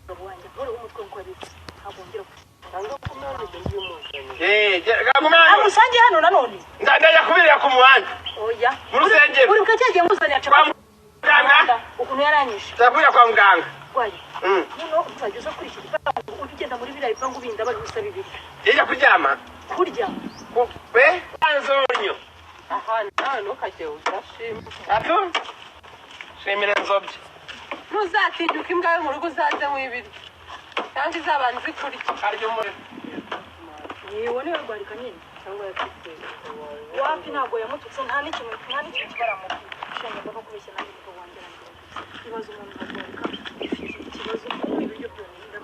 wanjye buri umutwe ngo ari abongera amusange hano nanone ndajya kubirira ku muhanda oya mu rusengero uri kacyege nguzanya kwa muganga ukuntu yaranyishe ndavuye kwa muganga wayi no uzajya kuri iki gipangu ugenda muri biriya bipangu binda bari gusa bibiri yajya kuryama kurya be anzonyo aha nano kajye udashima ato shemira nzobye ntuzatinyuka imbwa yo mu rugo uzaze mu ibiryo kandi izabanze kurya aryo muri yewe niwe rwarika nyine cyangwa yatutse wapi ntabwo yamututse nta n'ikintu baramushanya no kubeshya nanjye ko wongera ikibazo umuntu arwarika ikibazo mu ibiryo byonyine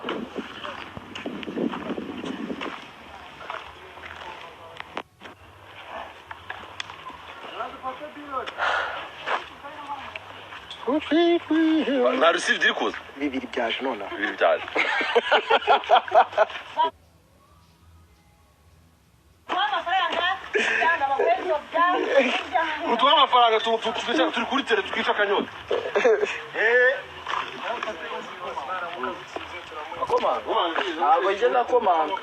nta rusizi iri kuza bibiri byaje nonaha bibiri byaje mutuha amafaranga turi kuri tere tukica akanyota ntabwo njye nakomanga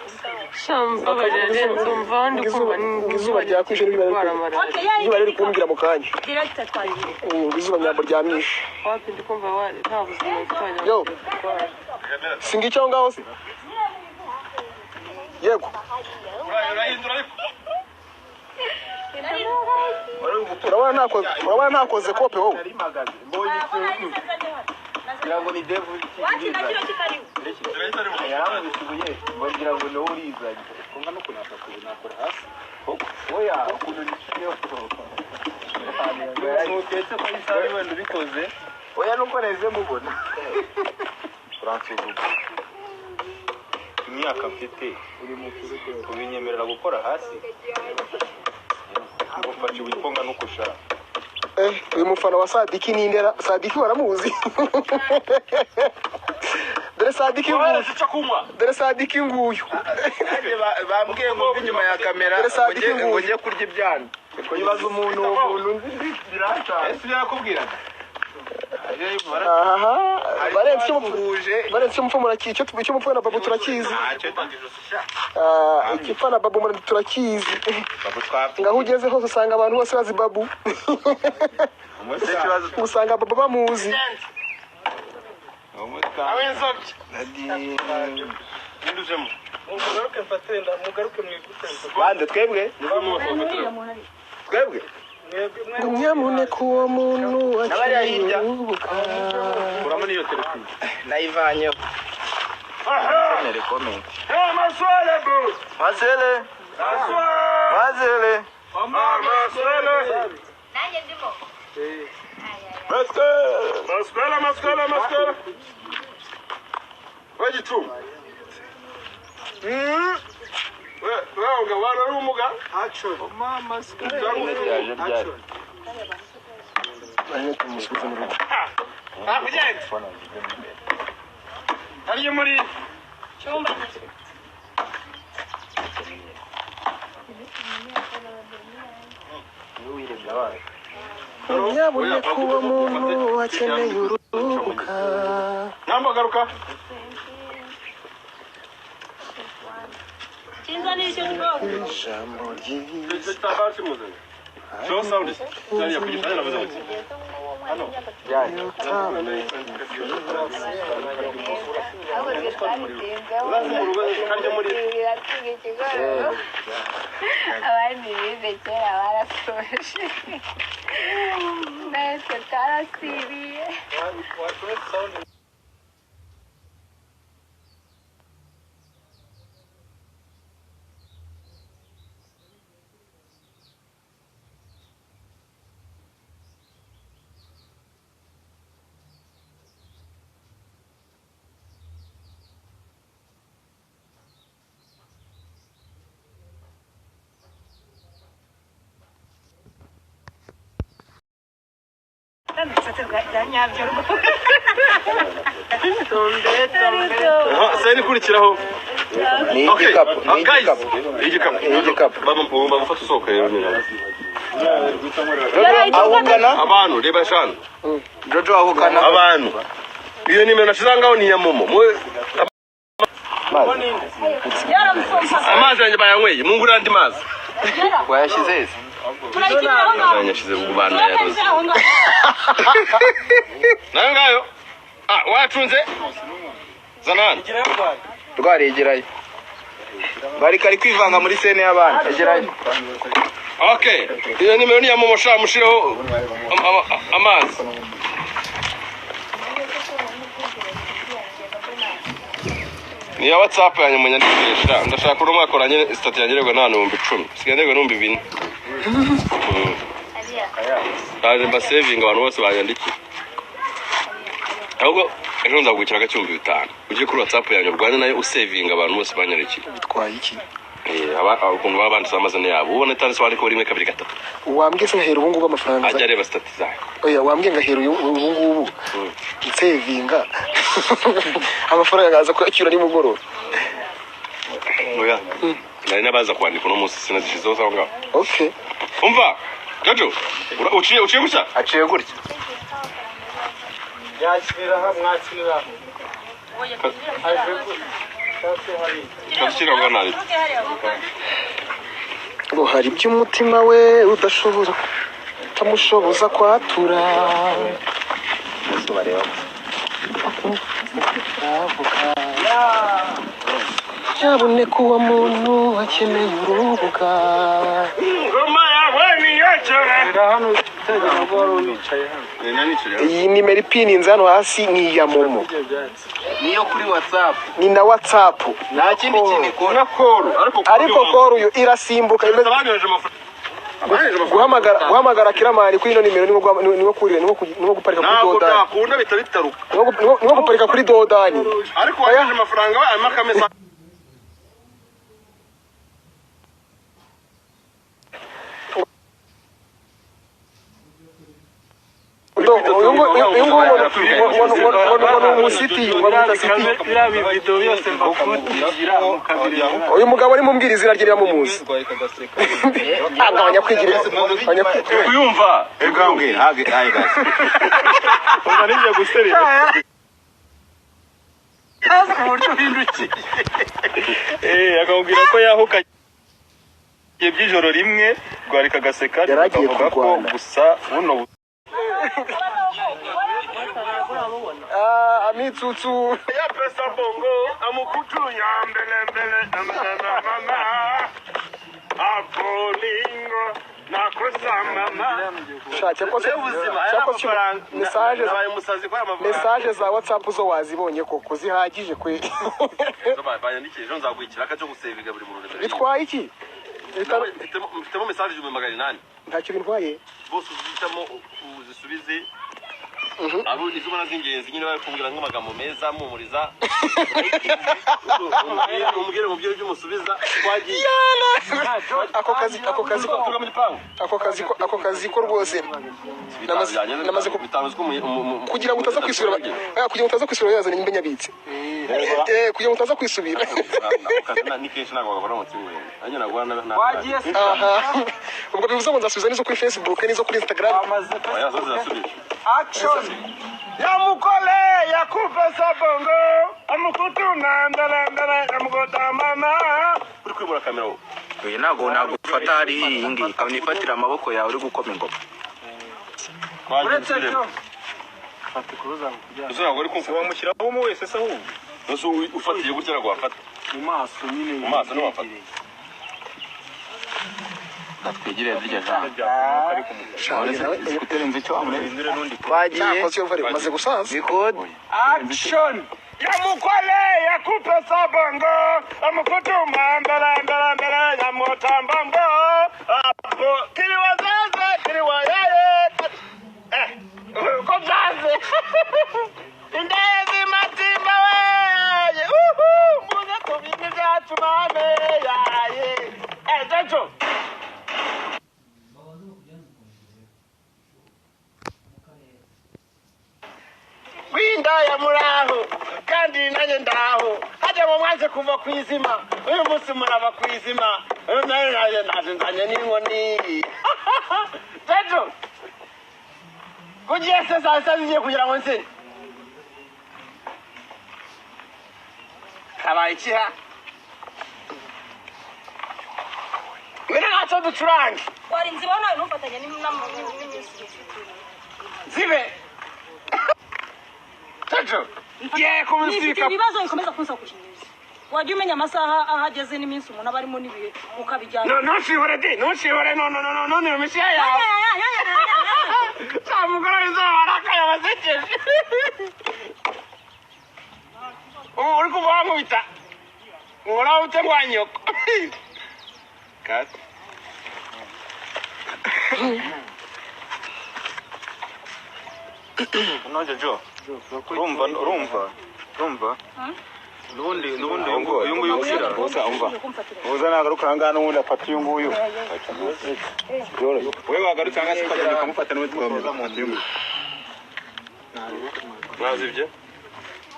shamba bagende tumva ndi kumva izuba ryakwishe izuba riri kumbwira mu kanya director twabiri izuba nyambo ryamwishe wapi ndi kumva nta buzima butanya yo singica aho ngaho se yego urahindura ariko urabona ntakoze kope wowe ngira ngo ni devil yaramubisuye bagira ngo no urizanye konga no kunaka kubinakora hasi oya kuno nishiyo n'utetse ko isabi wenda bikoze oya nuko neze mubona Fransuzuka imyaka mfite uri mu kubinyemerera gukora hasi ngufashe wikonga no kushara uyu mufana wa Sadiki n'indera Sadiki waramuzi dore Sadiki nguyu dore Sadiki nguyu bambwiye ngo inyuma ya kamera ngo njye kurya ibyana nibaza umuntu nzi birata ese yarakubwira aha barenze umupfu murakiye icyo mupfu na babu turakizi ikipfa na babu turakizi ngaho ugeze hose usanga abantu bose bazi babu usanga babu bamuzi bande twebwe nyamuneka uwo muntu n'abariya urubuga urabona iyo telefone nayivanyeho nere comment maswala bro mazele nanjye ndimo maswala wajitu wewe wana rumuga action mama action ari muri cyumba nyamuneka uwo muntu akeneye urubuga nambagaruka cyiza n'icyo rwose ijambo ryiza show sound cyane yakugifanya nabaza bati hano abandi bize kera barasoje natwe twarasibiye seni kurikiraho ni igikapu bamufata usohoka rero ahukana abantu reba shano Jojo ahukana abantu iyo nimero nashirangaho ni ya momo amazi yanjye bayanyweye mungura andi mazi wayashyize heza yanyashyize mu bana yaroze nayo ngayo wacunze zanani rwaregerayo bari kari kwivanga muri sene y'abandi egerayo. okay iyo nimero ni ya momo sha mushireho amazi ni ya WhatsApp yanjye munyandikisha ndashaka ko mwakoranye stat yangererwa na 10,000 siganderwa 4,000 kandi mba saving abantu bose banyandikiye ahubwo ejo nzagukira agacyumbi 5 uje kuri WhatsApp yanjye rwanda nayo usaving abantu bose banyandikiye bitwaye iki ukuntu baba banditse amazina yabo ubona tanditse wandika rimwe kabiri gatatu wambwiye se ngahera ubu ngubu amafaranga ajya areba stat zayo oya wambwiye ngahera ubu ngubu nsevinga amafaranga aza kuyakira ni mugoroba oya nari nabaza kwandika no munsi sinazishizeho sawa ngaho okay umva Jojo uciye gutya aciye gutya yakirira mwakirira kashyira bwana ngo hari by'umutima we udashobora utamushoboza kwatura yaboneka uwo muntu akeneye urubuga ngoma yawe niyacera hano tegera bworo nicaye hano iyi nimero ipininze hano hasi ni iya momo niyo kuri WhatsApp ni na WhatsApp nta kindi kintu ikora ariko koro yo irasimbuka imeze guhamagara kiramani kuri ino nimero niwo kurira niwo guparika kuri dodani nakunda bitaruka niwo guparika kuri dodani ariko waje amafaranga arimo akamesa uyu mugabo ari mumbwira izina rye riramumuzi agabanya kwigira kuyumva egambwe hage guys umva nigiye guserera aza ku buryo binduki akamubwira ko yahuka by'ijoro rimwe rwarika gaseka akavuga ko gusa buno amitsutsu ya pesa bongo amukutu ya mbele mama apolingo nakosa mama message za WhatsApp zo wazibonye koko zihagije kwe bayandikije ejo nzagwikira akaje gusevinga buri muntu bitwaye iki mfitemo message 800 ntacyo bintwaye bose uzitamo uzisubize abo izubona zingenzi nyine bakubwira nk'amagambo meza mumuriza umugere mu byo byumusubiza twagiye ako kazi ko rwose namaze kugira ngo utaza kwisubira yazanye imbe nyabitse kugira ngo utaza kwisubira ni kenshi ntabwo bakora mu kimwe nanjye nagwana wagiye ubwo bivuze ngo nzasubiza nizo kuri Facebook nizo kuri Instagram action ya mukole ya kupesa bongo amukutu na ndala amugota mama uri kwibura kamera wo oya nago ufata hari ingi kanifatira amaboko yawe uri gukoma ingoma uretse cyo fata kuruza kujya uzaba uri kumva wamushyiraho mu wese se ahubwo nose ufatiye gutya ngo wafata mu maso nyine mu maso no wafata twegire zirya jambo kuterenza icyo amurindire nundi twagiye maze gusaza bikode action ya mukole ya kupesa bongo amukutu ndala ya motambambo apo kiri wazaza kiri wayaye ko byaze indezi matimba we muze tubini byacu mame yaye jajo windaya muraho kandi nanjye ndaho hajya mu mwanze kuva ku izima uyu munsi muraba ku izima naje nzanye n'inkoni jajo kugiye se saa sita zigiye kugira ngo nsine habaye ikiha mbere ntacyo ducurange warinze ibona nawe ntufatanye n'iminsi zibe tajo ngiye kumusika ibibazo bikomeza kunsa kukinyuza wajya umenya amasaha ahageze n'iminsi umuntu aba arimo n'ibihe ukabijyana ntushihore none mu mishiya yawe samugora izuba barakaye basekeje uri kuva nkubita ngora ute ngwa nyoko kati noje jo urumva nubundi uyu nguyu ushyira uza nagaruka ahangaha n'ubundi afata uyu nguyu wowe wagarutse ahangaha se ukagenda ukamufata n'ubundi tugakomeza mu nzu y'umwe mwazi ibyo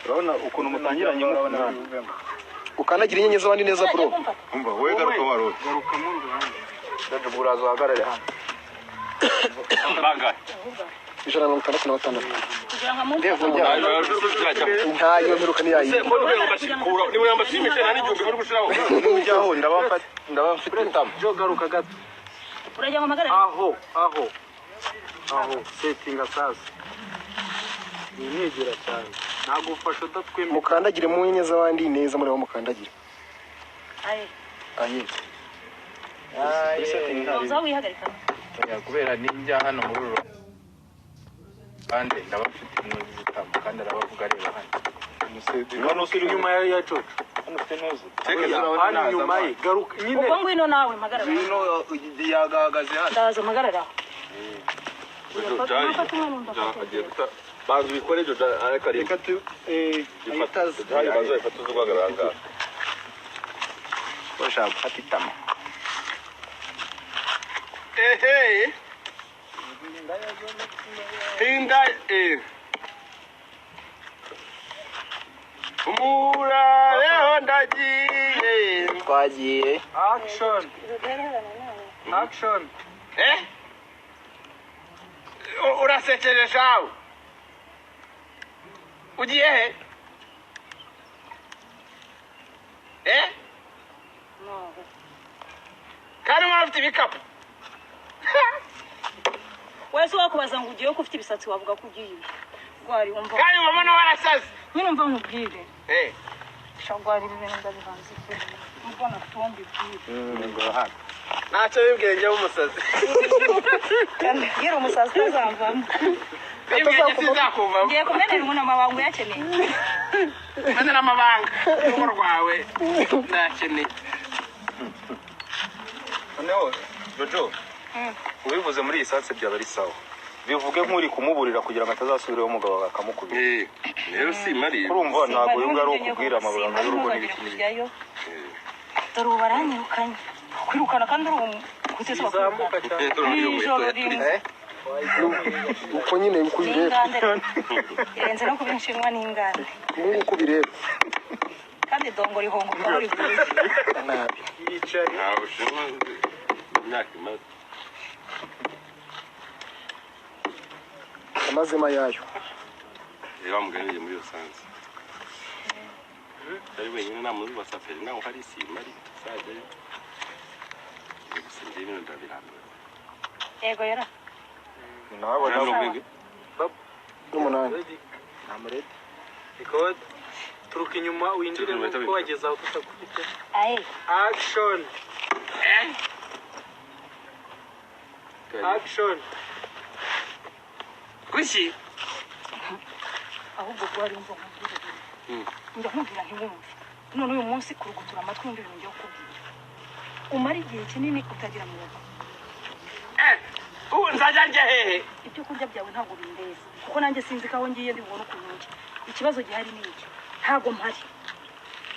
urabona ukuntu mutangiranye murabona hano ukanagira inyenyeri z'abandi neza bro umva wowe garuka warose garuka mu ruhande ndaje buraza uhagarare hano bangahe 166 kugira ngo muntu ntayo mperuka niyayi niba yambashimishe nta n'igihumbi muri gushiraho n'ujyaho ndabafite itama jo garuka gato urajya ngo magara aho setinga sasa ninegera cyane nagufasha udatwemera mukandagire mu nyenyeri z'abandi neza muri mukandagire aye uza wihagarika kubera ninjya hano muri uru kandi ndabafite intozi zitama kandi arabavuga areba hano hano usiri nyuma ya coco hano ufite ntuzi hano nyuma ye garuka nyine ubwo ngwino nawe magarara ngwino yagahagaze hano ndaza magarara banza ubikore ibyo ariko ari reka tu banza ifata uzi guhagarara bashaka gufata itama ehe hinda umurabeho ndagiye twagiye action urasekeje shawe ugiye he kandi mwafite ibikapu wese wakubaza ngo ugiye ko ufite ibisatsi wavuga ko ugiye gwari umva kandi mubona warasaze nyine umva nkubwire shagwari ibintu ndabivanze mbona tombi bwire ntacyo bibwenge w'umusazi kandi gira umusazi utazamvamo bibwenge sizakuvamo ngiye kumenera umuntu amabanga uyakeneye menera amabanga urugo rwawe ndakeneye noneho jojo ubivuze muri iyi sanse byaba ari sawa bivuge nk'uri kumuburira kugira ngo atazasubiraho umugabo akamukubira rero si mari urumva ntabwo uyu nguyu ari ukubwira amabanga y'urugo n'ibikini dore ubu baranyirukanye kwirukana kandi uri kutese zamuka cyane ijoro rimwe uko nyine uko bireba irenze no kubinshinwa n'ingane uko bireba kandi dongo rihongoka muri buri nabi yicaye ntawe ushinzwe imyaka imaze amazima yayo reba muganiriye muri rusange ari wenyine nta muntu basaferi nawe hari simari sajyayo gusa njye ibintu ndabirambiwe yego yara nawe n'umunani namurete ikode turuka inyuma winjire ko wageze aho tutakufite action kuki ahubwo gwari umva nkubwire njya nkubwira ntiwumve none uyu munsi kurugutura amatwi wumva ibintu ngiye kukubwira umara igihe kinini utagira mu rugo nzajya njya hehe ibyo kurya byawe ntabwo bindeza kuko nanjye sinzi ko aho ngiye ndibona ukuntu njye ikibazo gihari ni iki ntabwo mpari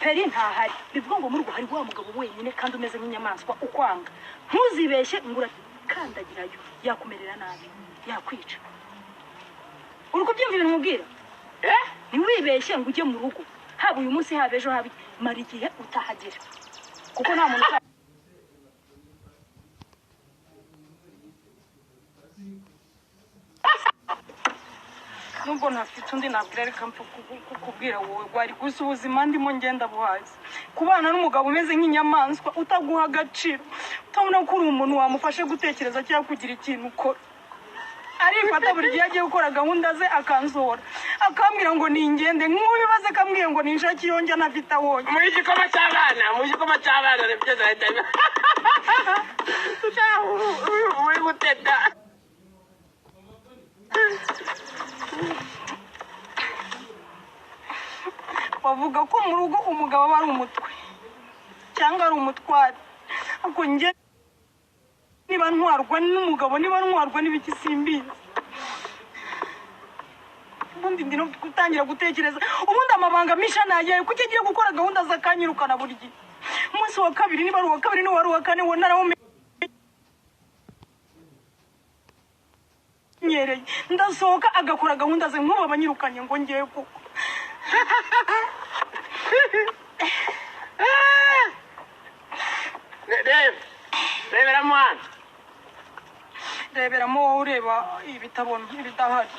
peri ntahari bivuga ngo muri rwo hari wa mugabo wenyine kandi umeze nk'inyamaswa ukwanga ntuzibeshye ngo urakandagirayo yakumerera nabi yakwica uri kubyumva ibintu mubwira ntiwibeshye ngo ujye mu rugo haba uyu munsi haba ejo haba mara igihe utahagera kuko nta muntu nubwo ntafite undi nabwira reka mpfa kukubwira wowe gwari gusa ubuzima ndimo ngenda buhazi kubana n'umugabo umeze nk'inyamaswa utaguha agaciro utabona ko uri umuntu wamufashe gutekereza cyangwa kugira ikintu ukora arifata buri gihe agiye gukora gahunda ze akansohora akambwira ngo ningende nk'ubibaze akambwira ngo ninshaki yonjya ntafite ahonye mu gikoma cy'abana nibyo zahita uri guteta bavuga ko mu rugo umugabo aba ari umutwe cyangwa ari umutware ariko njye niba ntwarwa n'umugabo niba ntwarwa n'ibiki simbizi ubundi ndi no gutangira gutekereza ubundi amabanga misha nayaye kuko agiye gukora gahunda z'akanyirukana buri gihe umunsi wa kabiri niba ari uwa kabiri niba ari uwa kane wo narawumenyereye ndasohoka agakora gahunda ze nk'ubu abanyirukanye ngo ngiye kuko reberamo hano reberamo wowe ureba ibitabona ibidahari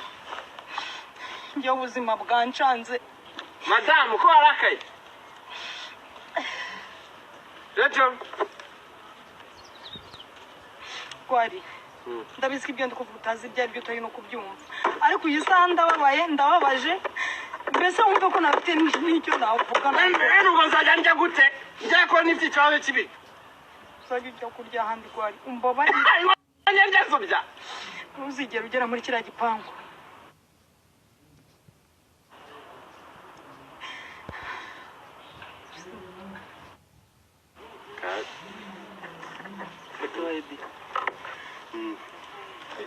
njye ubuzima bwancanze madamu ko warakaye rero gwari ndabizi ko ibyo ndi kuvuga utazi ibyo ari byo utari no kubyumva ariko iyi saha ndababaje mbese wumva ko nafite n'icyo navuga rero ubwo nzajya njya gute njya ko n'ifite ikibazo kibi uzajya ujya kurya ahandi gwari umbabaye njya nsubya ntuzigera ugera muri kiriya gipangu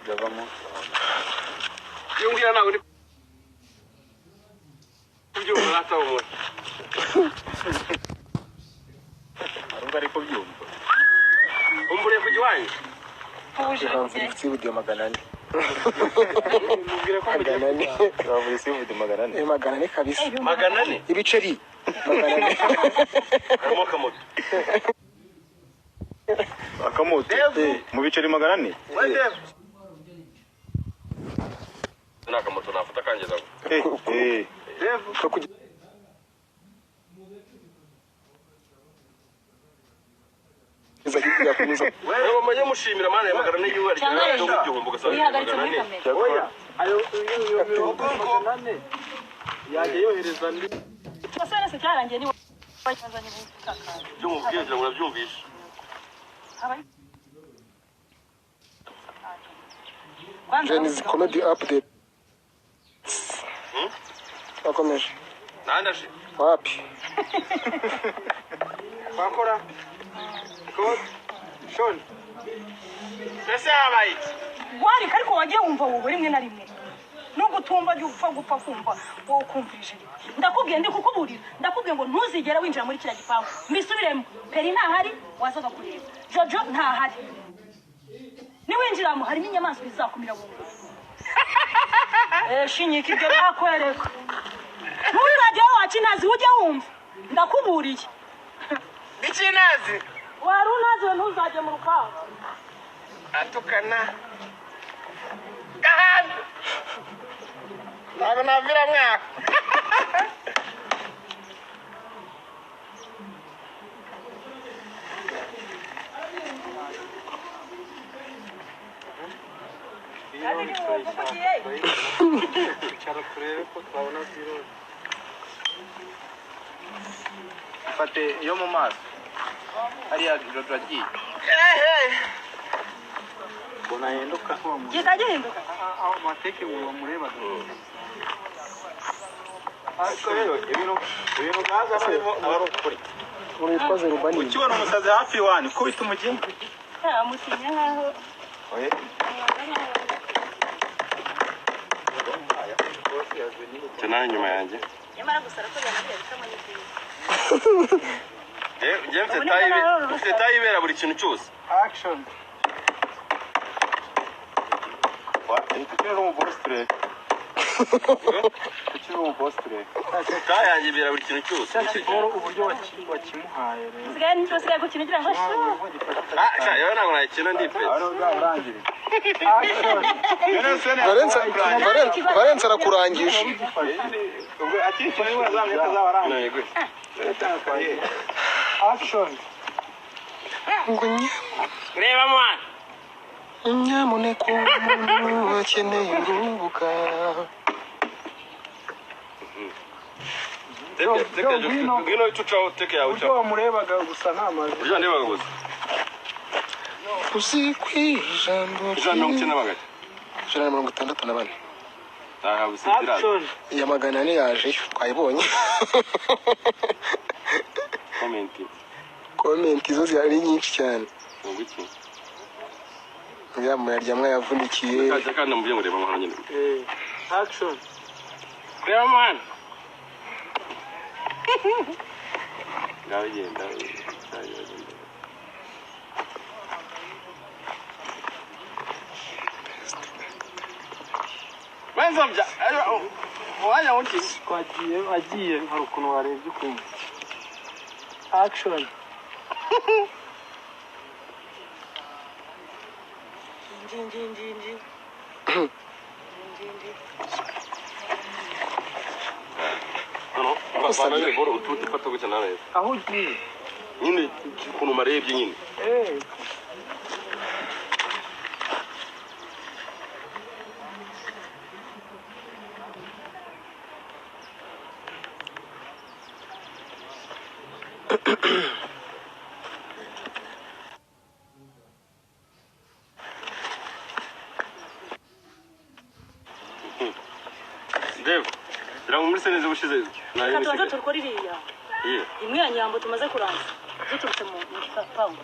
Javamo. Yungira nawe uri kubyumva natawubona Arumva ariko byumva. umbure ku giwanyu uje Havunitse video 400. mubwire ko Havunitse video 400. 400 kabisa. 400 Ibiceri 400. harimo akamoto Akamoto. Mu biceri 400. ni akamoto nafata kangeza wewe mujye mushimira mana ya magana n'igihugu ari cyo igihombo gasanga Wihagaritse muri kamera. oya ayo yaje yohereza ndi basana se cyarangiye ni wazanye ubutaka byo mubwira ngo urabyumvisha Jenny's comedy update. Akomeje. nandaje Wapi? bakora ko shon ese habaye gwari ariko wagiye wumva wowe rimwe na rimwe nubwo utumva gupfa kumva wowe kumvirije ndakubwiye ndi kukuburira ndakubwiye ngo ntuzigera winjira muri kiriya gipangu mbisubiremo peri ntahari wazaga kureba jojo ntahari niwinjiramo harimo inyamaswa izakumira bumva shinyika ibyo nakwereka ntuzajya wacu inazi ujye wumva ndakuburiye bikinazi wari unazi we ntuzajye mu rupangu atukana gahanda ntabwo navira mwaka turebe ko twabona zero Fate yo mu maso. Hariya Jojo agiye. bona yenduka gihita gihinduka aho mateke uwo mureba ariko rero ibintu gaza barimo abari ukuri Urikoze rubani. Ukibona umusazi hafi wani kubita umugimbi. musinya nkaho Oye. cyane nyuma yanjye nyamara gusara ko yanabye bisamo n'ibyiza njye mfite tayi ibera buri kintu cyose action Wa, ito kino mo boss straight. Kuki ubu postre? Kayangira buri kintu cyose. Siporo uburyo wakimuhaye rero. Sigaye n'icyo sigaye gukina ugira ngo sho. Sha yewe ntabwo nakina ndi pe. Valence arakurangije. Ubwo akikira azamye kazabaranga. Action. Reba mwana. Nyamuneka umuntu akeneye urubuga. Ngwino tucaho teke yawe Uburyo wamurebaga gusa ntamazi. Ujya ndebaga gusa. Uzi kwijambo. Ujya ukina bagati. 164. Aha busitira. Ya magana ane yaje twayibonye. Comment zo zari nyinshi cyane. Ngwiki. Yamurya mwayavunikiye. Kaje kandi mvuye ngo reba mwana nyine. Action. Reba mwana. Ndagenda. Manzo bya. Wanya wuti. Agiye hari ukuntu warebye ukuntu. Action. Njinjinjinji. No, bana ni boro ututi fata gutya nawe. Aho ugiye? Nyine ukuntu marebye nyine. Dev, ndira muri seneze bushize. Reka tubanze turukora iriya. Iye. Imwe ya nyambo tumaze kurangiza. Duturutse mu gipangu.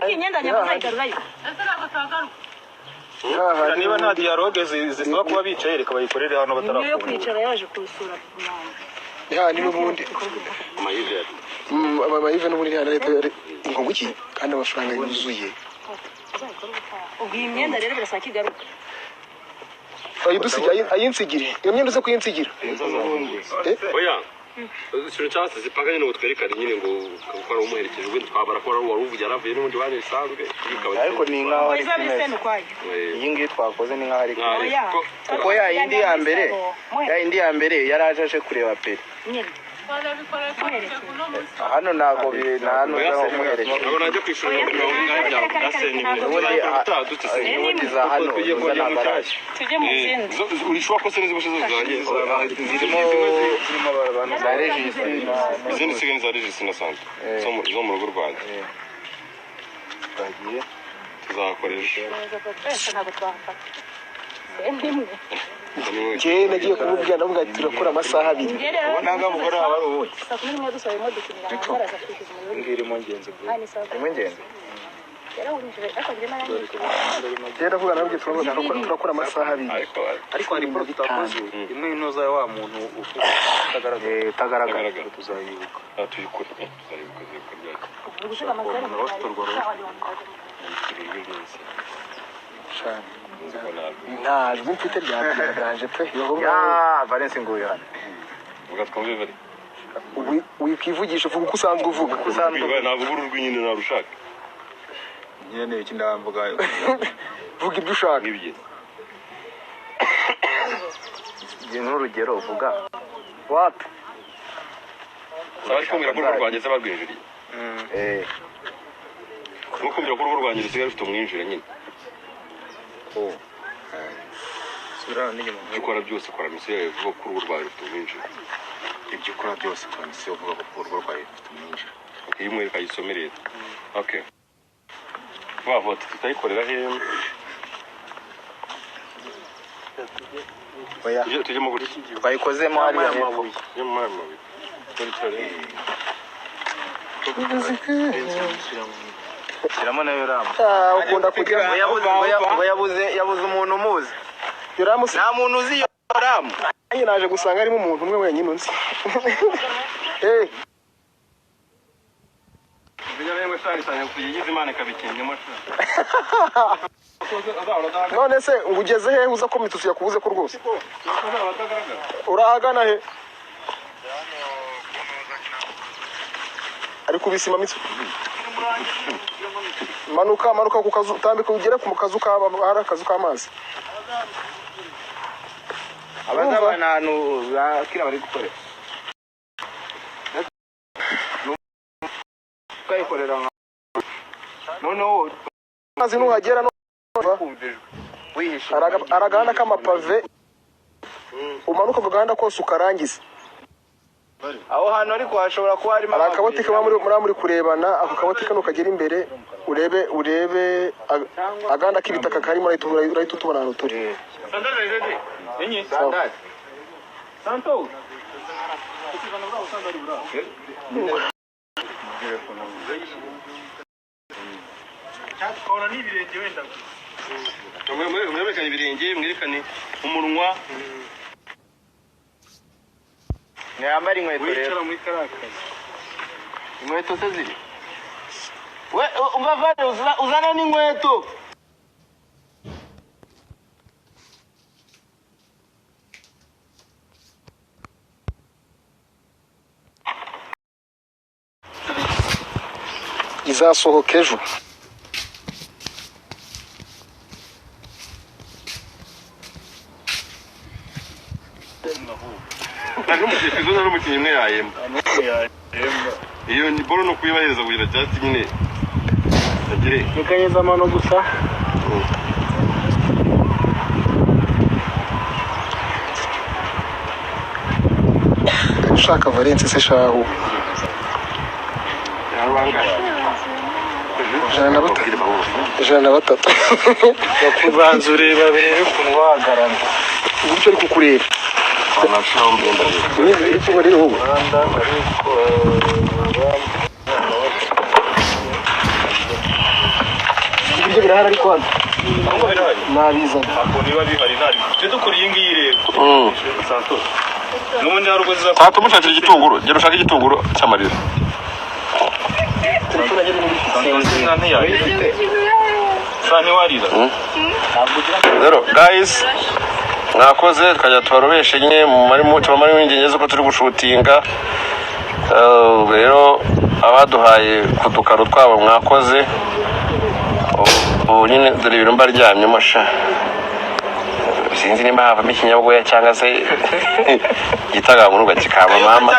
Imyenda nyambo ntayigarurayo. ese ntabwo twagaruka. Niba nta dialogue zisaba kuba bicaye reka bayikorere hano Niyo yo batarakora. kwicara yaje kusura umwana. Ya ni n'ubundi. Mayive. Amayive n'ubundi hano leta ngo guki kandi amafaranga yuzuye. Ubwo iyi myenda rero birasa kigaruka. Ayinsigire. Iyo myenda uze kuyinsigira. Oya. Sura cyase zipaganye no twerekana nyine ngo gukora umuherekeje ubwo twabara ko wari uvugira aravuye n'undi bane bisanzwe. Ariko ni nkaho ari Izabisene kwayo. iyi ngiyi twakoze ni nkaho ari Oya. kuko ya yindi ya mbere yaraje aje kureba peri. Nyine. Twanabikoreye twaje kuno munsi. Hano ntabwo nta n'umuherekeje. Abo najya kwishura ngo ngajya gasene Ubundi za hano n'abaraje. Tujye mu zindi. Urishwa ko seneze bushize zanjye. Zirimo abantu za regisi. Izindi sigani za regisi na sante. Zo mu rugo rwanjye. Bagiye Tuzakoresha. Ntabwo twafata. Ndimwe. Je nagiye kumubwira ndavuga ati turakora amasaha 2. nanga mugore aba ari ubuki. Saa 11 dusohoye dukinira ahantu baraza kwishyuza umuriro. Ngiri mu ngenzi bwo. Mu ngenzi. Yarawurinjije ariko njye narangije. Je ndavuga nabwiye turakora amasaha 2. Ariko hari imporo tutakoze imwe inoza wa muntu utagaragara tuzayibuka. Tuyikora. Tuzayibuka byacu. Gushaka amasari mu ntabwo mfite byaganje pe Ya Valence nguyu hano. Ugatwumve bari. Wikivugisha uvuga uko usanzwe uvuga. Ntabwo ururwi nyine narushaka. Nyene iki ndamvuga. Vuga ibyo ushaka. Nibye. Ngiye n'urugero uvuga. Wapi? Sabari kumbira ko urwo rwanjye zabagwinjiriye. Nukumbira ko urwo rwanjye rusigaye rufite umwinjira nyine. Sura n'inyuma. Ukora byose ukora misiyo yawe vuga ko urwo rwawe rufite umwinjira. Ibyo ukora byose ukora misiyo uvuga ko urwo rwawe rufite umwinjira. Imwe ikayisomerera. Okay. Wavote tutayikorera he? Oya. Tujye mu gutya. Bayikozemo hariya hepfo. Shyiramo nayo ramu. Ukunda kujya yabuze umuntu umuzi. Yoramu Nta muntu uzi iyo ramu. nanjye naje gusanga harimo umuntu umwe wenyine unzi. ngo shangishanya kuyigize Imana ikabikingemo sha. none se ngo ugeze hehe uza ko mitusi yakubuze ko rwose urahagana he ari kubisima mitsi manuka ku kazu utambika ugere ku kazu hari akazu k'amazi abazabana ahantu bakira bari gukorera ukayikorera noneho amazi nuhagera no aragahanda k'amapave umanuka mu gahanda kose ukarangiza aho hantu ariko hashobora kuba harimo akabotike muri kurebana ako kabotike nukagera imbere urebe aganda k'ibitaka karimo urahita utubona ahantu turi Santos mwerekane ibirenge mwerekane umunwa ntiyambara inkweto rero inkweto se ziri we umva vade uzana n'inkweto izasohoka ejo n'umukinnyi umwe yahemba iyo ni bolo no kuyibahereza kugira cyatsi nyine agire nikanyeza amano gusa ushaka Valence se shahu ijana na batatu bakubanza ureba berebe ukuntu wahagarara uburyo ari kukureba icyo rero ubu ibyo birahari ariko hano nabizana ako niba bihari ntari tujye dukora iyi ngiyi rero Santos n'ubundi hari ubwo zizapfa Santos mushakira igitunguru gera ushaka igitunguru cy'amarira rero guys mwakoze tukajya tubarobeshe nyine tubamarimo ingenge z'uko turi gushutinga rero abaduhaye ku dukaro twabo mwakoze ubu nyine dore ibintu mbaryamyemo sha sinzi nimba havamo ikinyabwoya cyangwa se igitagangurirwa kikaba mama